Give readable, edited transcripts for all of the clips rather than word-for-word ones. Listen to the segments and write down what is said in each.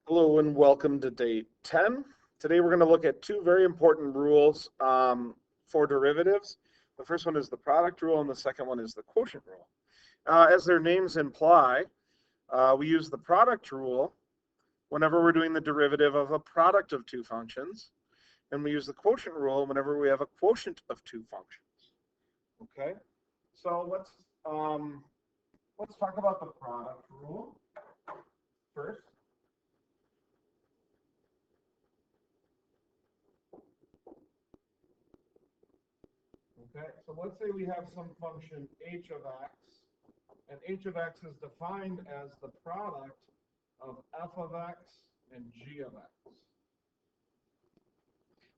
Hello and welcome to day 10. Today we're going to look at two very important rules for derivatives. The first one is the product rule and the second one is the quotient rule. As their names imply, we use the product rule whenever we're doing the derivative of a product of two functions, and we use the quotient rule whenever we have a quotient of two functions. Okay, so let's talk about the product rule first. Okay, so let's say we have some function h of x, and h of x is defined as the product of f of x and g of x.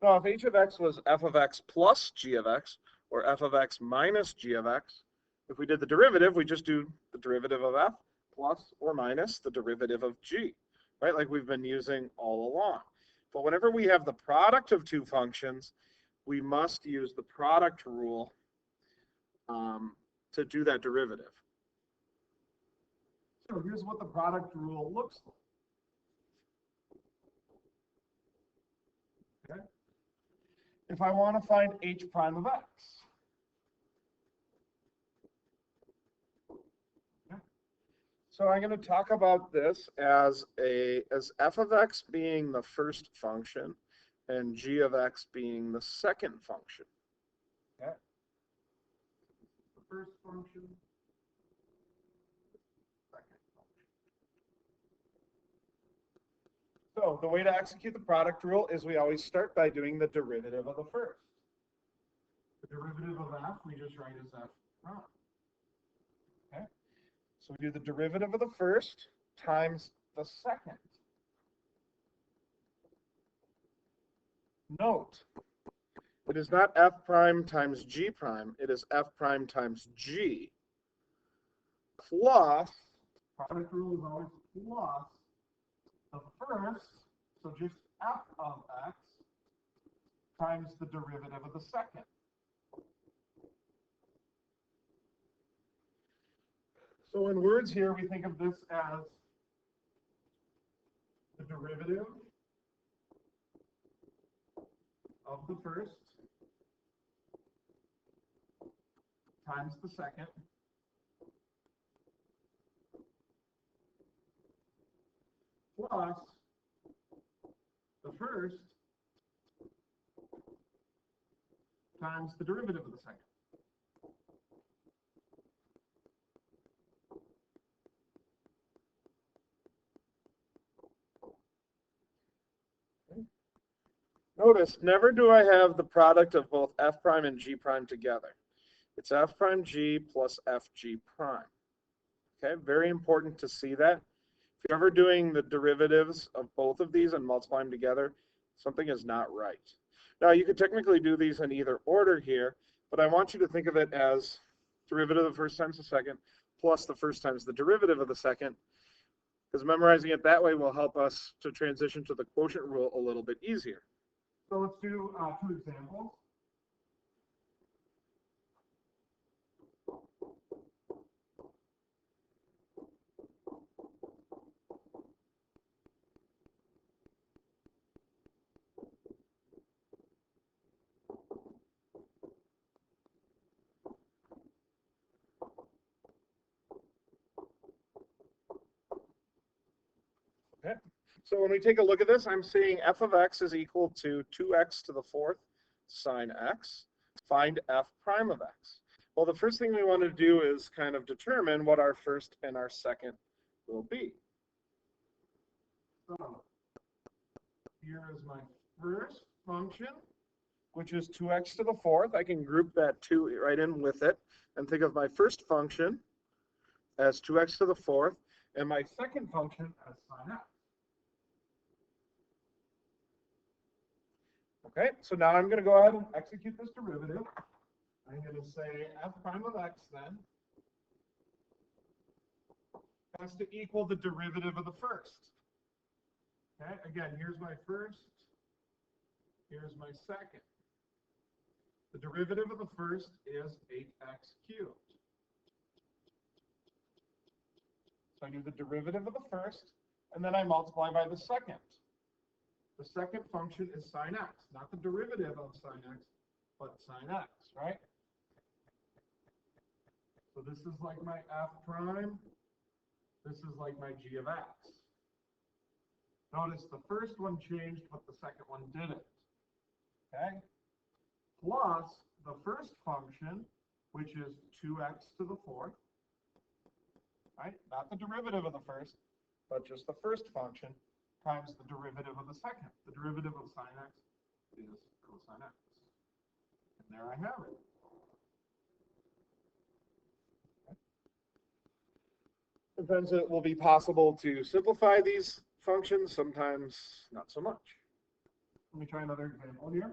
Now, if h of x was f of x plus g of x, or f of x minus g of x, if we did the derivative, we just do the derivative of f plus or minus the derivative of g, right? Like we've been using all along. But whenever we have the product of two functions, we must use the product rule to do that derivative. So here's what the product rule looks like. Okay. If I want to find h prime of x, okay. So I'm going to talk about this as f of x being the first function and g of x being the second function. Okay. The first function, second function. So the way to execute the product rule is we always start by doing the derivative of the first. The derivative of f we just write as f prime. Okay. So we do the derivative of the first times the second. Note, it is not f prime times g prime, it is f prime times g plus, product rule is always plus the first, so just f of x times the derivative of the second. So in words here, we think of this as the derivative of the first times the second plus the first times the derivative of the second. Okay. Notice, never do I have the product of both f prime and g prime together. It's f prime g plus fg prime. Okay, very important to see that. If you're ever doing the derivatives of both of these and multiply them together, something is not right. Now, you could technically do these in either order here, but I want you to think of it as derivative of the first times the second plus the first times the derivative of the second, because memorizing it that way will help us to transition to the quotient rule a little bit easier. So let's do two examples. Okay. So when we take a look at this, I'm seeing f of x is equal to 2x to the fourth sine x. Find f prime of x. Well, the first thing we want to do is kind of determine what our first and our second will be. So here is my first function, which is 2x to the fourth. I can group that 2 right in with it and think of my first function as 2x to the fourth and my second function as sine x. Okay, so now I'm going to go ahead and execute this derivative. I'm going to say f prime of x then has to equal the derivative of the first. Okay, again, here's my first, here's my second. The derivative of the first is 8x cubed. So I do the derivative of the first and then I multiply by the second. The second function is sine x, not the derivative of sine x, but sine x, right? So this is like my f prime. This is like my g of x. Notice the first one changed, but the second one didn't. Okay? Plus the first function, which is 2x to the fourth, right? Not the derivative of the first, but just the first function times the derivative of the second. The derivative of sine x is cosine x. And there I have it. Sometimes it will be possible to simplify these functions, sometimes not so much. Let me try another example here.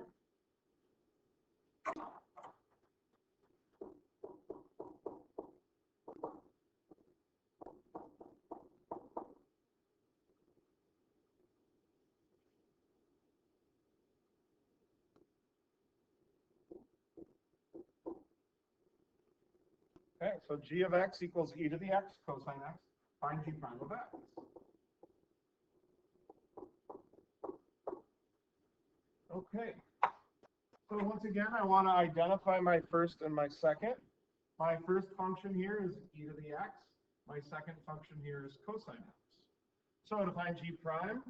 Okay, so g of x equals e to the x cosine x. Find g prime of x. Okay, so once again, I want to identify my first and my second. My first function here is e to the x. My second function here is cosine x. So to find g prime,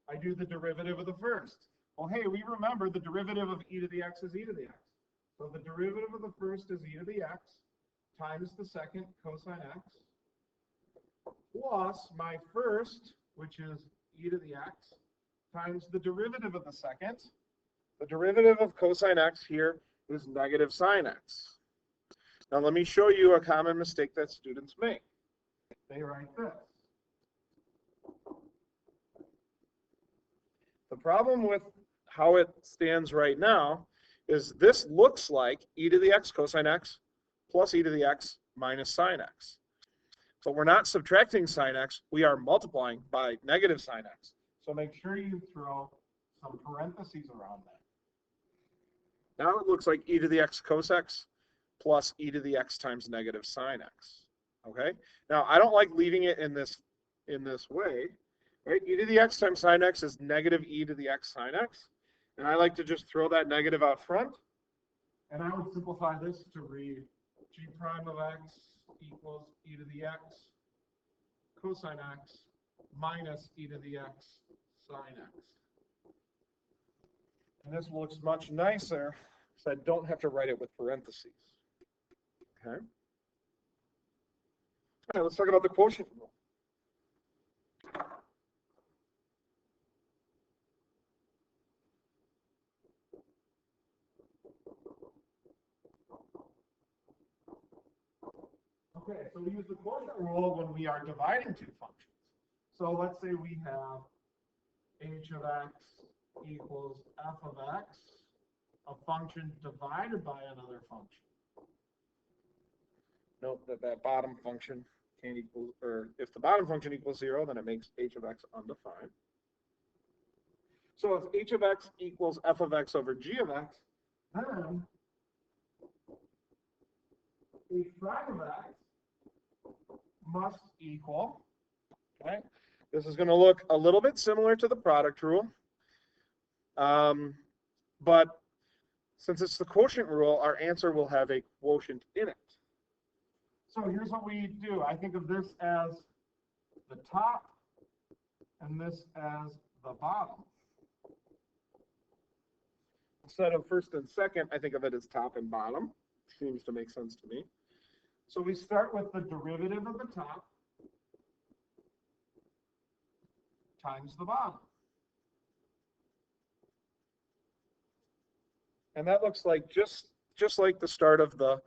I do the derivative of the first. Well, hey, we remember the derivative of e to the x is e to the x. So the derivative of the first is e to the x times the second cosine x plus my first, which is e to the x, times the derivative of the second. The derivative of cosine x here is negative sine x. Now let me show you a common mistake that students make. They write this. The problem with how it stands right now is this looks like e to the x cosine x plus e to the x minus sine x. But we're not subtracting sine x, we are multiplying by negative sine x. So make sure you throw some parentheses around that. Now it looks like e to the x cos x plus e to the x times negative sine x. Okay? Now I don't like leaving it in this way. Right? E to the x times sine x is negative e to the x sine x. And I like to just throw that negative out front. And I would simplify this to read g prime of x equals e to the x cosine x minus e to the x sine x. And this looks much nicer because I don't have to write it with parentheses. Okay. All right, let's talk about the quotient rule. Okay, so we use the quotient rule when we are dividing two functions. So let's say we have h of x equals f of x, a function divided by another function. Note that that bottom function can't equal, or if the bottom function equals 0, then it makes h of x undefined. So if h of x equals f of x over g of x, then h prime of x must equal, okay? This is going to look a little bit similar to the product rule. But since it's the quotient rule, our answer will have a quotient in it. So here's what we do. I think of this as the top and this as the bottom. Instead of first and second, I think of it as top and bottom. Seems to make sense to me. So we start with the derivative of the top times the bottom. And that looks like just like the start of the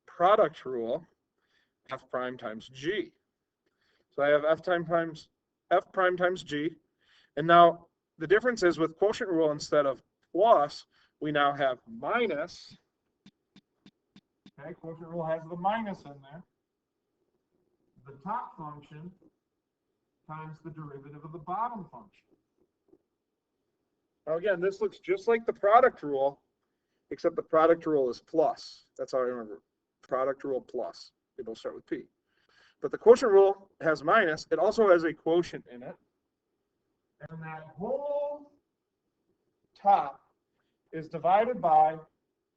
product rule, f prime times g. So I have f prime times g. And now the difference is with quotient rule, instead of plus, we now have minus. Okay, quotient rule has the minus in there. The top function times the derivative of the bottom function. Now again, this looks just like the product rule, except the product rule is plus. That's how I remember. Product rule plus. It'll start with P. But the quotient rule has minus. It also has a quotient in it. And that whole top is divided by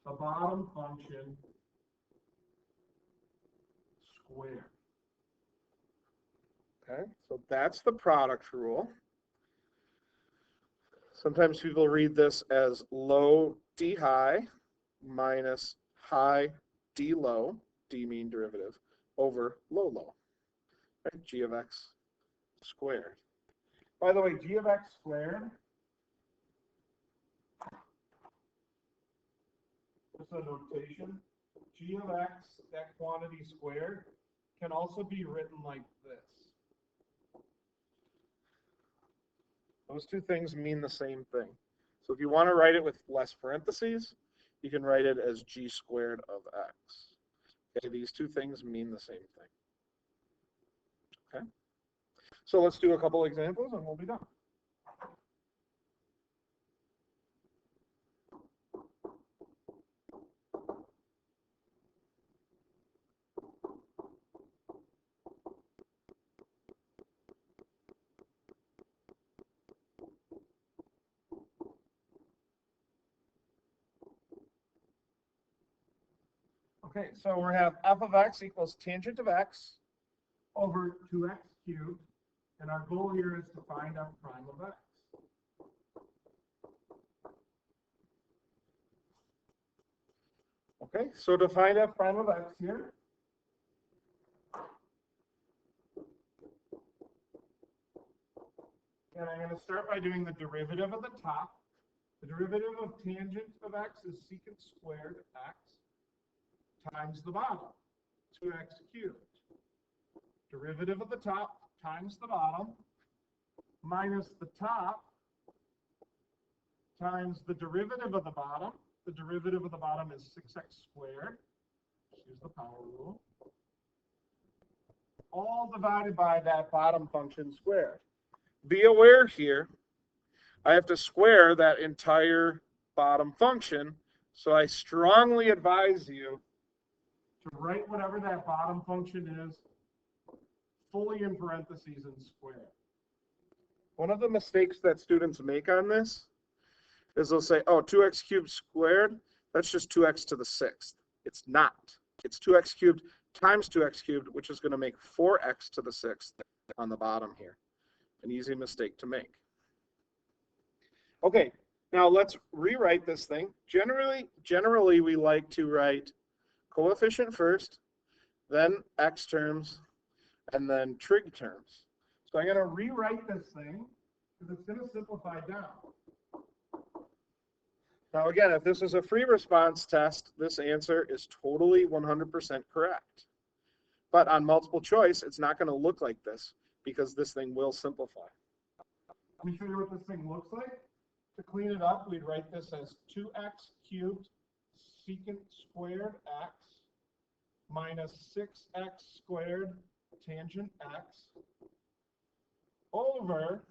the bottom function squared. Okay, so that's the product rule. Sometimes people read this as low d high minus high d low, d mean derivative, over low low, right? G of x squared. By the way, g of x squared, just a notation, g of x, that quantity squared, can also be written like this. Those two things mean the same thing. So if you want to write it with less parentheses, you can write it as g squared of x. Okay, these two things mean the same thing. Okay, so let's do a couple examples and we'll be done. Okay, so we have f of x equals tangent of x over 2x cubed, and our goal here is to find f prime of x. Okay, so to find f prime of x here, and I'm going to start by doing the derivative of the top. The derivative of tangent of x is secant squared x times the bottom, 2x cubed. Derivative of the top times the bottom minus the top times the derivative of the bottom. The derivative of the bottom is 6x squared. Just use the power rule. All divided by that bottom function squared. Be aware here, I have to square that entire bottom function, so I strongly advise you to write whatever that bottom function is fully in parentheses and square. One of the mistakes that students make on this is they'll say, oh, 2x cubed squared, that's just 2x to the 6th. It's not. It's 2x cubed times 2x cubed, which is going to make 4x to the 6th on the bottom here. An easy mistake to make. Okay, now let's rewrite this thing. Generally, we like to write coefficient first, then x terms, and then trig terms. So I'm going to rewrite this thing because it's going to simplify down. Now again, if this is a free response test, this answer is totally 100% correct. But on multiple choice, it's not going to look like this because this thing will simplify. Let me show you what this thing looks like. To clean it up, we'd write this as 2x cubed secant squared x minus 6x squared tangent x over,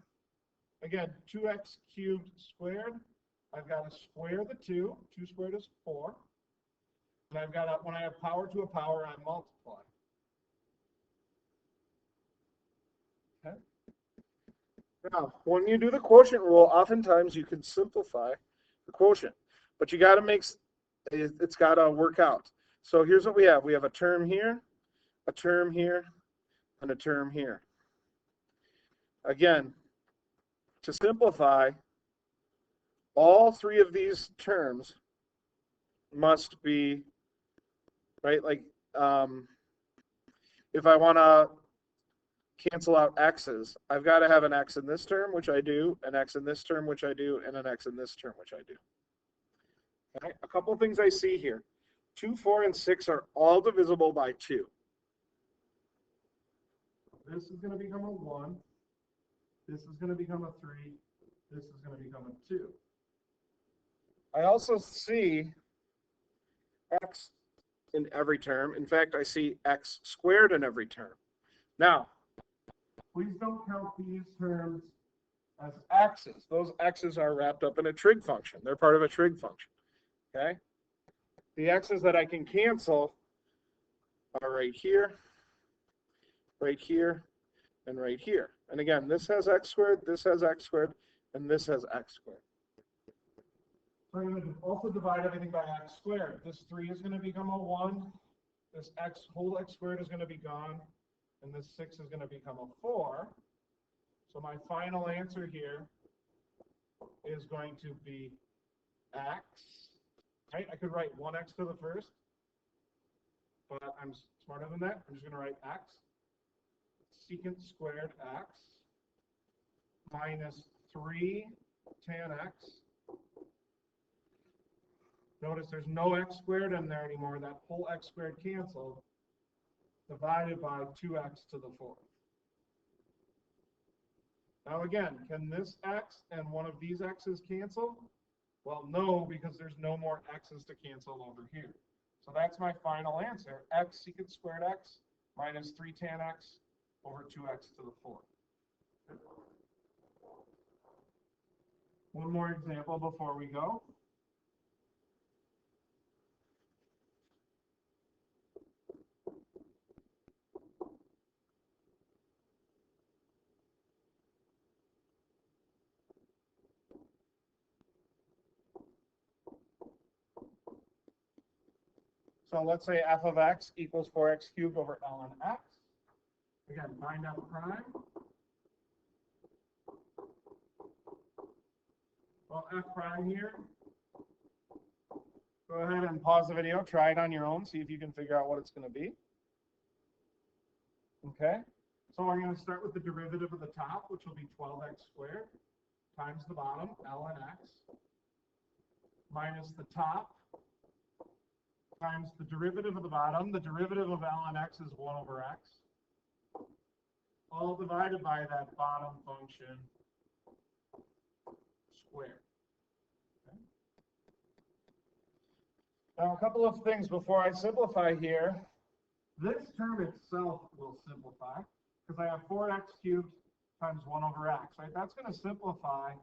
again, 2x cubed squared. I've got to square the 2. 2 squared is 4. And I've got to, when I have power to a power, I multiply. Okay. Now, when you do the quotient rule, oftentimes you can simplify the quotient, but you got to make, it's got to work out. So here's what we have. We have a term here, a term here, and a term here. Again, to simplify, all three of these terms must be, right, like if I want to cancel out x's, I've got to have an x in this term, which I do, an x in this term, which I do, and an x in this term, which I do. Okay, a couple of things I see here. 2, 4, and 6 are all divisible by 2. This is going to become a 1. This is going to become a 3. This is going to become a 2. I also see x in every term. In fact, I see x squared in every term. Now, please don't count these terms as x's. Those x's are wrapped up in a trig function. They're part of a trig function. Okay? The x's that I can cancel are right here right here, and right here. And again, this has x squared, this has x squared, and this has x squared. So I'm going to also divide everything by x squared. This 3 is going to become a 1. This whole x squared is going to be gone. And this 6 is going to become a 4. So my final answer here is going to be x. Right? I could write 1x to the first, but I'm smarter than that. I'm just going to write x. Secant squared x minus 3 tan x. Notice there's no x squared in there anymore. That whole x squared canceled, divided by 2x to the 4th. Now again, can this x and one of these x's cancel? Well, no, because there's no more x's to cancel over here. So that's my final answer, x secant squared x minus 3 tan x over 2x to the 4th. One more example before we go. So let's say f of x equals 4x cubed over ln x. Again, find f prime. Well, f prime here. Go ahead and pause the video, try it on your own, see if you can figure out what it's going to be. Okay, so we're going to start with the derivative of the top, which will be 12x squared, times the bottom, ln x, minus the top, times the derivative of the bottom. The derivative of ln x is 1 over x, all divided by that bottom function squared. Okay. Now, a couple of things before I simplify here. This term itself will simplify, because I have 4x cubed times 1 over x, right? That's going to simplify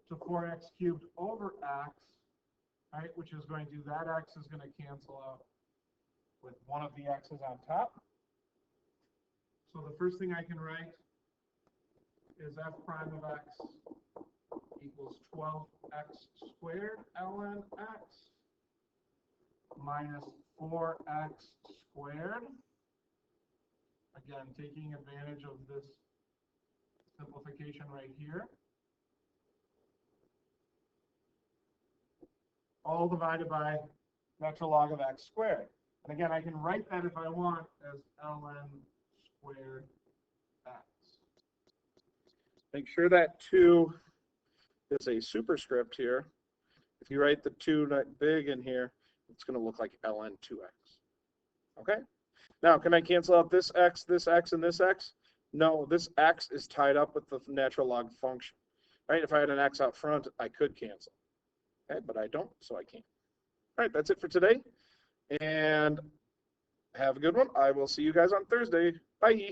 to 4x cubed over x, right, which is going to do that x is going to cancel out with one of the x's on top. So the first thing I can write is f prime of x equals 12x squared ln x minus 4x squared. Again, taking advantage of this simplification right here. All divided by natural log of x squared. And again, I can write that if I want as ln squared x. Make sure that 2 is a superscript here. If you write the 2 big in here, it's going to look like ln 2x. Okay? Now, can I cancel out this x, and this x? No, this x is tied up with the natural log function. Right? If I had an x out front, I could cancel. Okay, but I don't, so I can't. All right, that's it for today. And have a good one. I will see you guys on Thursday. Bye.